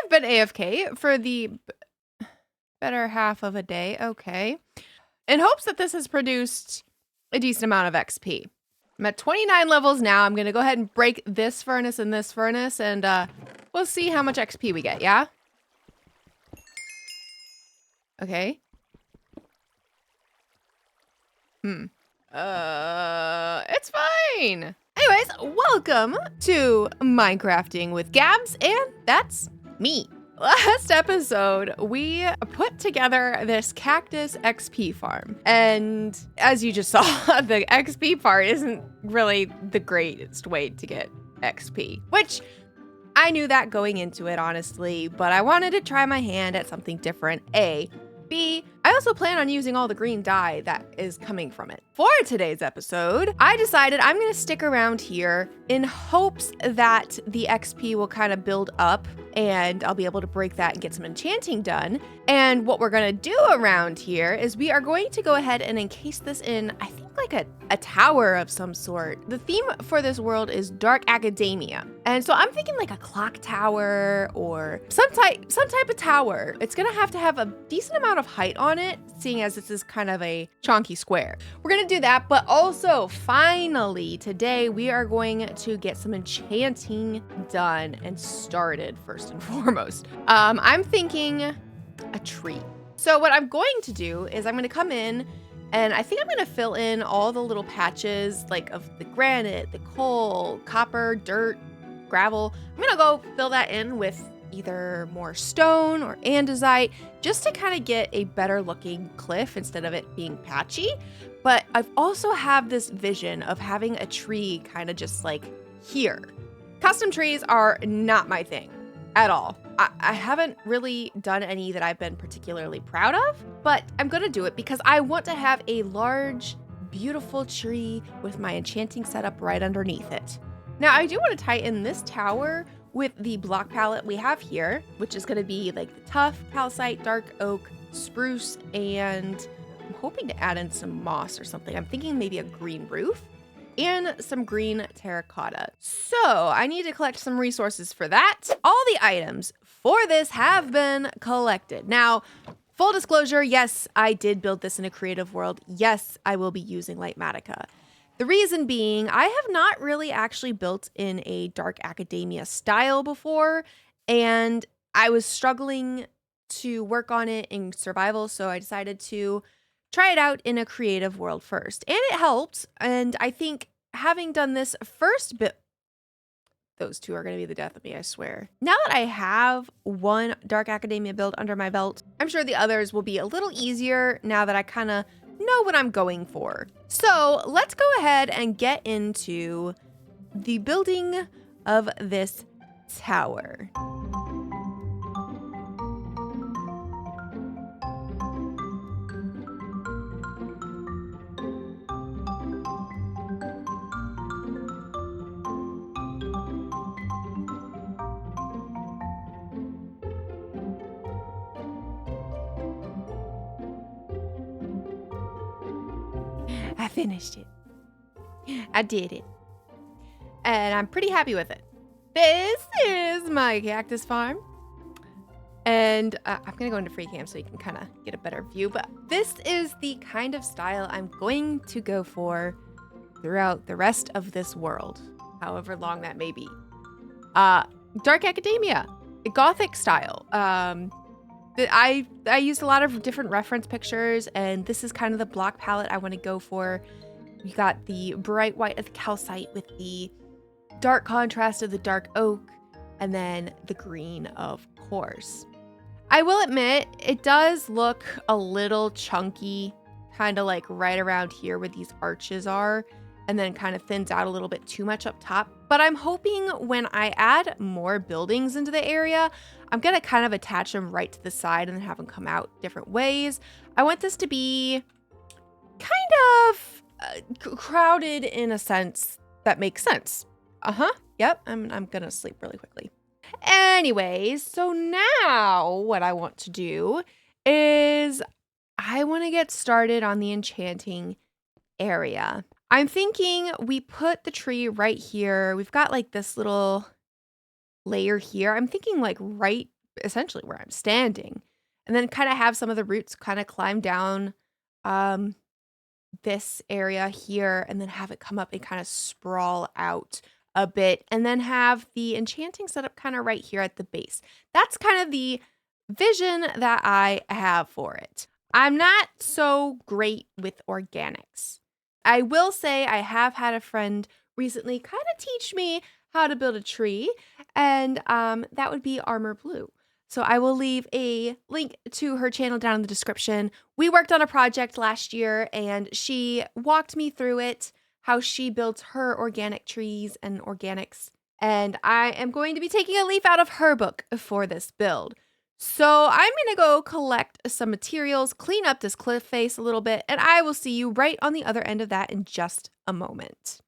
I've been AFK for the better half of a day. Okay. In hopes that this has produced a decent amount of XP. I'm at 29 levels now. I'm going to go ahead and break this furnace and this furnace, and we'll see how much XP we get, yeah? Okay. It's fine. Anyways, welcome to Minecrafting with Gabs, and that's me. Last episode, we put together this Cactus XP farm. And as you just saw, the XP part isn't really the greatest way to get XP, which I knew that going into it, honestly, but I wanted to try my hand at something different. A. B, I also plan on using all the green dye that is coming from it. For today's episode, I decided I'm going to stick around here in hopes that the XP will kind of build up and I'll be able to break that and get some enchanting done. And what we're going to do around here is we are going to go ahead and encase this in, I think, like a tower of some sort. The theme for this world is dark academia. And so I'm thinking like a clock tower or some type of tower. It's gonna have to have a decent amount of height on it, seeing as this is kind of a chunky square. We're gonna do that, but also finally today we are going to get some enchanting done and started first and foremost. I'm thinking a tree. So what I'm going to do is I'm gonna come in and I think I'm going to fill in all the little patches like of the granite, the coal, copper, dirt, gravel. I'm going to go fill that in with either more stone or andesite just to kind of get a better looking cliff instead of it being patchy. But I've also have this vision of having a tree kind of just like here. Custom trees are not my thing at all. I haven't really done any that I've been particularly proud of, but I'm gonna do it because I want to have a large, beautiful tree with my enchanting setup right underneath it. Now, I do want to tie in this tower with the block palette we have here, which is gonna be like the tough, calcite, dark oak, spruce, and I'm hoping to add in some moss or something. I'm thinking maybe a green roof and some green terracotta. So I need to collect some resources for that. All the items for this have been collected. Now, full disclosure, yes, I did build this in a creative world. Yes, I will be using Lightmatica. The reason being, I have not really actually built in a dark academia style before, and I was struggling to work on it in survival, so I decided to try it out in a creative world first. And it helped, and I think having done this first bit, those two are going to be the death of me, I swear. Now that I have one Dark Academia build under my belt, I'm sure the others will be a little easier now that I kind of know what I'm going for. So let's go ahead and get into the building of this tower. I finished it. I did it. And I'm pretty happy with it. This is my cactus farm. And I'm going to go into free cam so you can kind of get a better view. But this is the kind of style I'm going to go for throughout the rest of this world. However long that may be. Dark Academia. Gothic style. I used a lot of different reference pictures, and this is kind of the block palette I want to go for. You got the bright white of the calcite with the dark contrast of the dark oak, and then the green, of course. I will admit, it does look a little chunky, kind of like right around here where these arches are, and then kind of thins out a little bit too much up top. But I'm hoping when I add more buildings into the area, I'm gonna kind of attach them right to the side and then have them come out different ways. I want this to be kind of crowded in a sense that makes sense. Yep, I'm gonna sleep really quickly. Anyways, so now what I want to do is I want to get started on the enchanting area. I'm thinking we put the tree right here. We've got like this little layer here. I'm thinking like right essentially where I'm standing. And then kind of have some of the roots kind of climb down um, this area here and then have it come up and kind of sprawl out a bit and then have the enchanting set up kind of right here at the base. That's kind of the vision that I have for it. I'm not so great with organics. I will say I have had a friend recently kind of teach me how to build a tree, and that would be Armor Blue. So I will leave a link to her channel down in the description. We worked on a project last year and she walked me through it, how she built her organic trees and organics. And I am going to be taking a leaf out of her book for this build. So I'm going to go collect some materials, clean up this cliff face a little bit, and I will see you right on the other end of that in just a moment.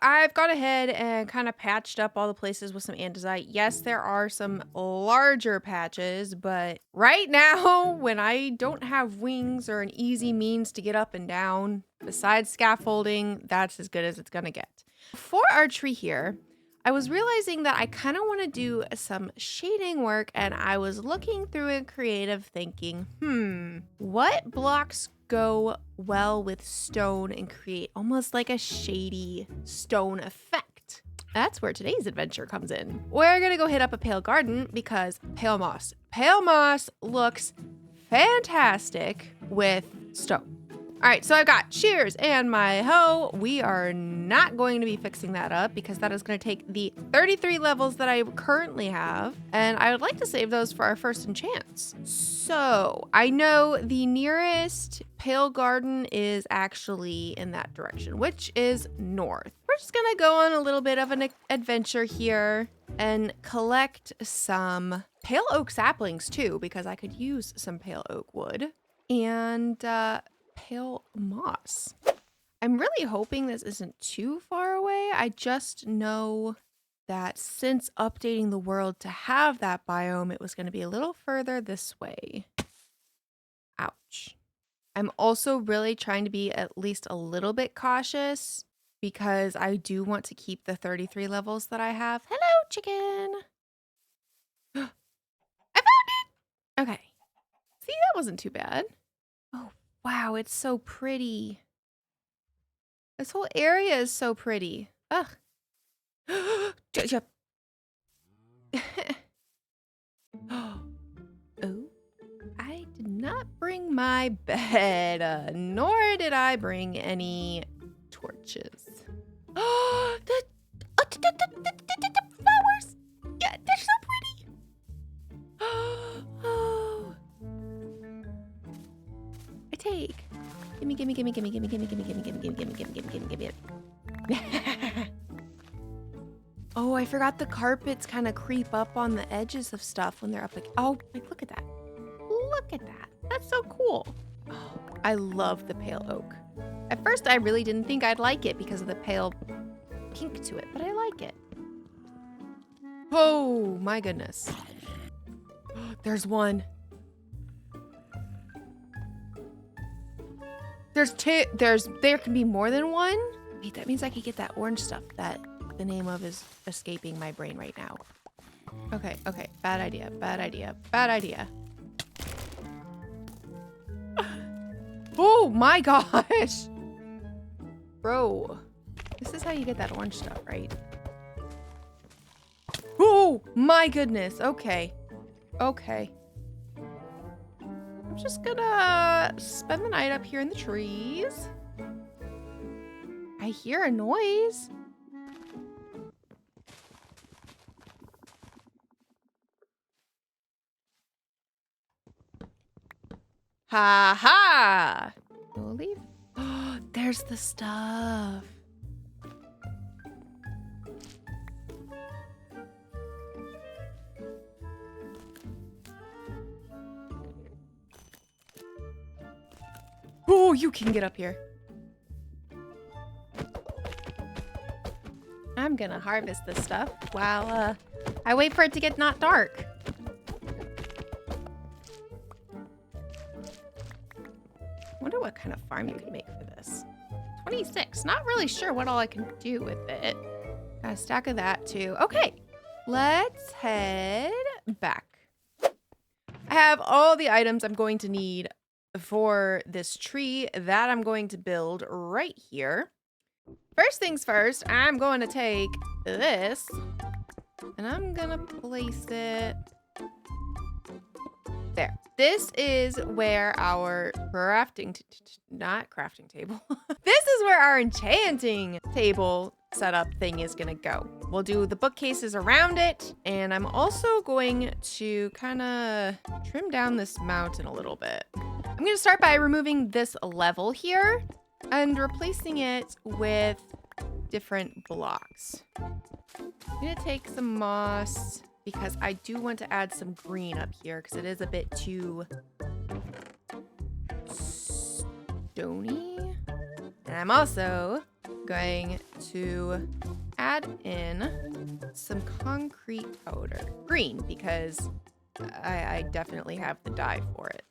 I've gone ahead and kind of patched up all the places with some andesite. Yes, there are some larger patches, but right now, when I don't have wings or an easy means to get up and down, besides scaffolding, that's as good as it's gonna get. For our tree here, I was realizing that I kind of want to do some shading work, and I was looking through it creative thinking, what blocks go well with stone and create almost like a shady stone effect? That's where today's adventure comes in. We're gonna go hit up a pale garden because pale moss. Pale moss looks fantastic with stone. All right, so I've got shears and my hoe. We are not going to be fixing that up because that is going to take the 33 levels that I currently have, and I would like to save those for our first enchants. So I know the nearest pale garden is actually in that direction, which is north. We're just going to go on a little bit of an adventure here and collect some pale oak saplings too, because I could use some pale oak wood and pale moss. I'm really hoping this isn't too far away. I just know that since updating the world to have that biome, it was going to be a little further this way. Ouch. I'm also really trying to be at least a little bit cautious because I do want to keep the 33 levels that I have. Hello, chicken. I found it. Okay. See, that wasn't too bad. Oh, wow, it's so pretty. This whole area is so pretty. Ugh. Oh, I did not bring my bed, nor did I bring any torches. Oh, the flowers. Yeah, they're so pretty. Oh. I take. Gimme, gimme, gimme, gimme, gimme, gimme, gimme, gimme, gimme, gimme, gimme, gimme, gimme, gimme, gimme. Oh, I forgot the carpets kind of creep up on the edges of stuff when they're up. Oh, look at that. Look at that. That's so cool. Oh, I love the pale oak. At first, I really didn't think I'd like it because of the pale pink to it, but I like it. Oh, my goodness. There's one. There's two. There can be more than one? Wait, that means I could get that orange stuff that the name of is escaping my brain right now. Okay. Bad idea. Oh my gosh. Bro. This is how you get that orange stuff, right? Oh my goodness. Okay. I'm just gonna spend the night up here in the trees. I hear a noise. Ha ha! We'll leave. Oh, there's the stuff. Oh, you can get up here. I'm gonna harvest this stuff while I wait for it to get not dark. Wonder what kind of farm you can make for this. 26. Not really sure what all I can do with it. Got a stack of that too. Okay, let's head back. I have all the items I'm going to need for this tree that I'm going to build right here. First things first, I'm going to take this and I'm gonna place it there. This is where our not crafting table. This is where our enchanting table setup thing is gonna go. We'll do the bookcases around it, and I'm also going to kind of trim down this mountain a little bit. I'm gonna start by removing this level here and replacing it with different blocks. I'm gonna take some moss because I do want to add some green up here because it is a bit too stony. And I'm also going to add in some concrete powder. Green, because I definitely have the dye for it.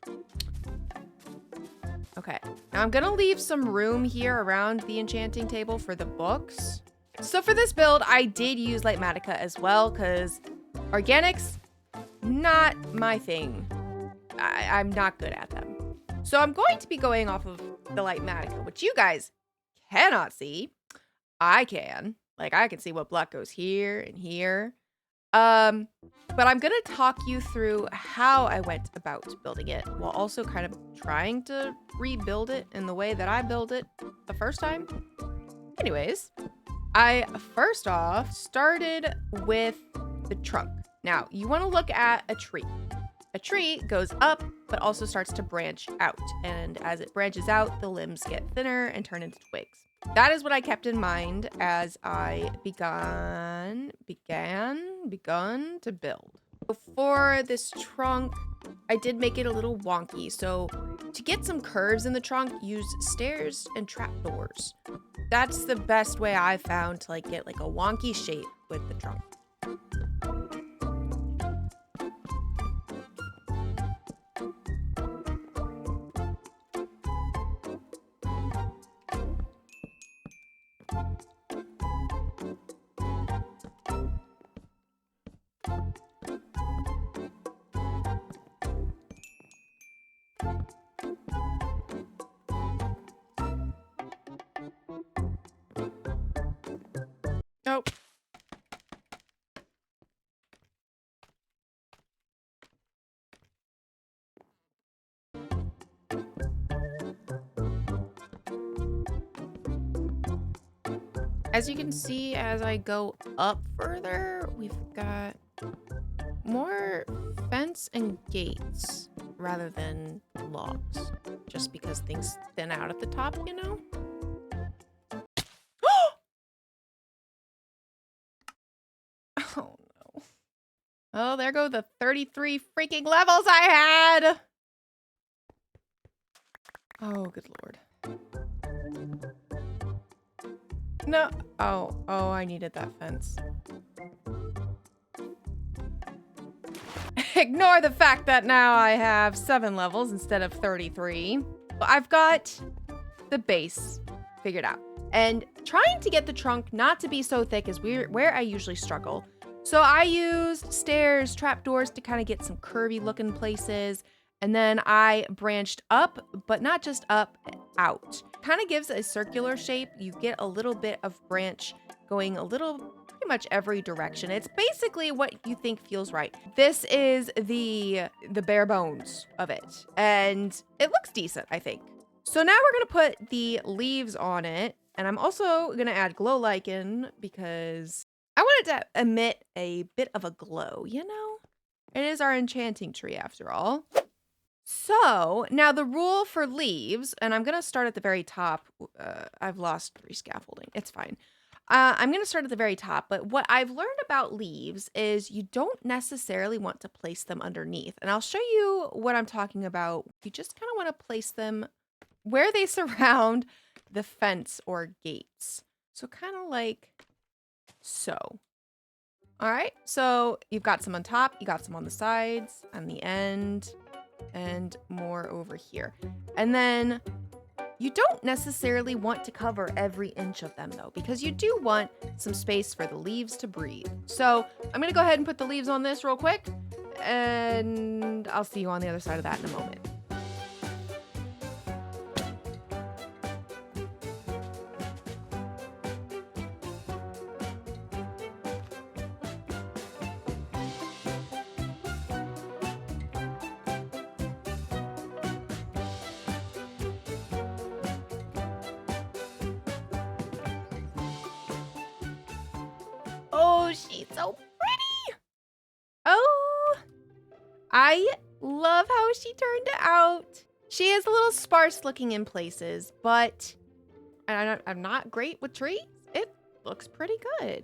Okay, now I'm gonna leave some room here around the enchanting table for the books. So for this build, I did use light matica as well, because organics, not my thing. I'm not good at them. So I'm going to be going off of the light matica, which you guys cannot see. I can. Like, I can see what block goes here and here. But I'm gonna talk you through how I went about building it, while also kind of trying to rebuild it in the way that I built it the first time. Anyways, I first off started with the trunk. Now, you want to look at a tree. A tree goes up, but also starts to branch out. And as it branches out, the limbs get thinner and turn into twigs. That is what I kept in mind as I begun to build. For this trunk, I did make it a little wonky. So to get some curves in the trunk, use stairs and trapdoors. That's the best way I found to get like a wonky shape with the trunk. Nope. As you can see, as I go up further, we've got more fence and gates rather than logs, just because things thin out at the top, you know? Oh no. Oh, there go the 33 freaking levels I had. Oh, good lord. No. Oh, I needed that fence. Ignore the fact that now I have 7 levels instead of 33. But I've got the base figured out. And trying to get the trunk not to be so thick is where I usually struggle. So I used stairs, trapdoors to kind of get some curvy looking places. And then I branched up, but not just up, out. Kind of gives a circular shape. You get a little bit of branch going a little, pretty much every direction. It's basically what you think feels right. This is the bare bones of it. And it looks decent, I think. So now we're gonna put the leaves on it. And I'm also gonna add glow lichen because I want it to emit a bit of a glow, you know? It is our enchanting tree after all. So now the rule for leaves, and I'm going to start at the very top. I've lost 3 scaffolding. It's fine. I'm going to start at the very top. But what I've learned about leaves is you don't necessarily want to place them underneath. And I'll show you what I'm talking about. You just kind of want to place them where they surround the fence or gates. So kind of like so. All right, so you've got some on top, you got some on the sides, on the end, and more over here. And then you don't necessarily want to cover every inch of them though, because you do want some space for the leaves to breathe. So I'm gonna go ahead and put the leaves on this real quick, and I'll see you on the other side of that in a moment. Oh, she's so pretty. Oh, I love how she turned out. She is a little sparse looking in places, but I'm not great with trees. It looks pretty good.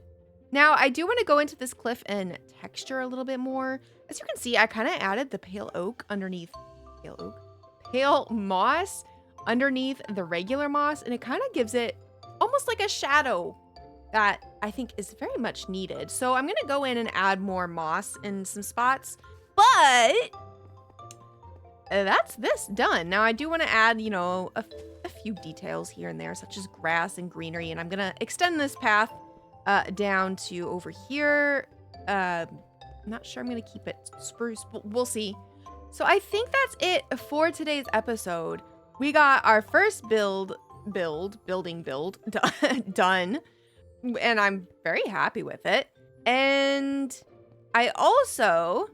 Now, I do want to go into this cliff and texture a little bit more. As you can see, I kind of added the pale moss underneath the regular moss, and it kind of gives it almost like a shadow that I think is very much needed. So I'm gonna go in and add more moss in some spots, but that's this done. Now I do want to add, you know, a few details here and there, such as grass and greenery, and I'm gonna extend this path down to over here. I'm not sure I'm gonna keep it spruce, but we'll see. So I think that's it for today's episode. We got our first building build done. And I'm very happy with it. And I also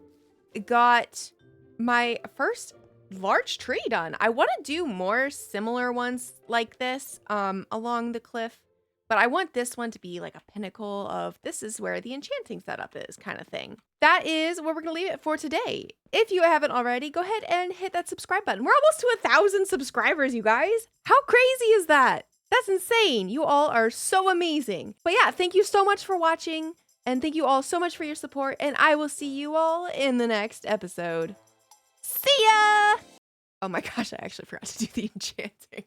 got my first large tree done. I want to do more similar ones like this along the cliff, but I want this one to be like a pinnacle of this is where the enchanting setup is kind of thing. That is where we're going to leave it for today. If you haven't already, go ahead and hit that subscribe button. We're almost to 1,000 subscribers, you guys. How crazy is that? That's insane. You all are so amazing. But yeah, thank you so much for watching, and thank you all so much for your support, and I will see you all in the next episode. See ya! Oh my gosh, I actually forgot to do the enchanting.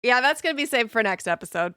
Yeah, that's going to be saved for next episode.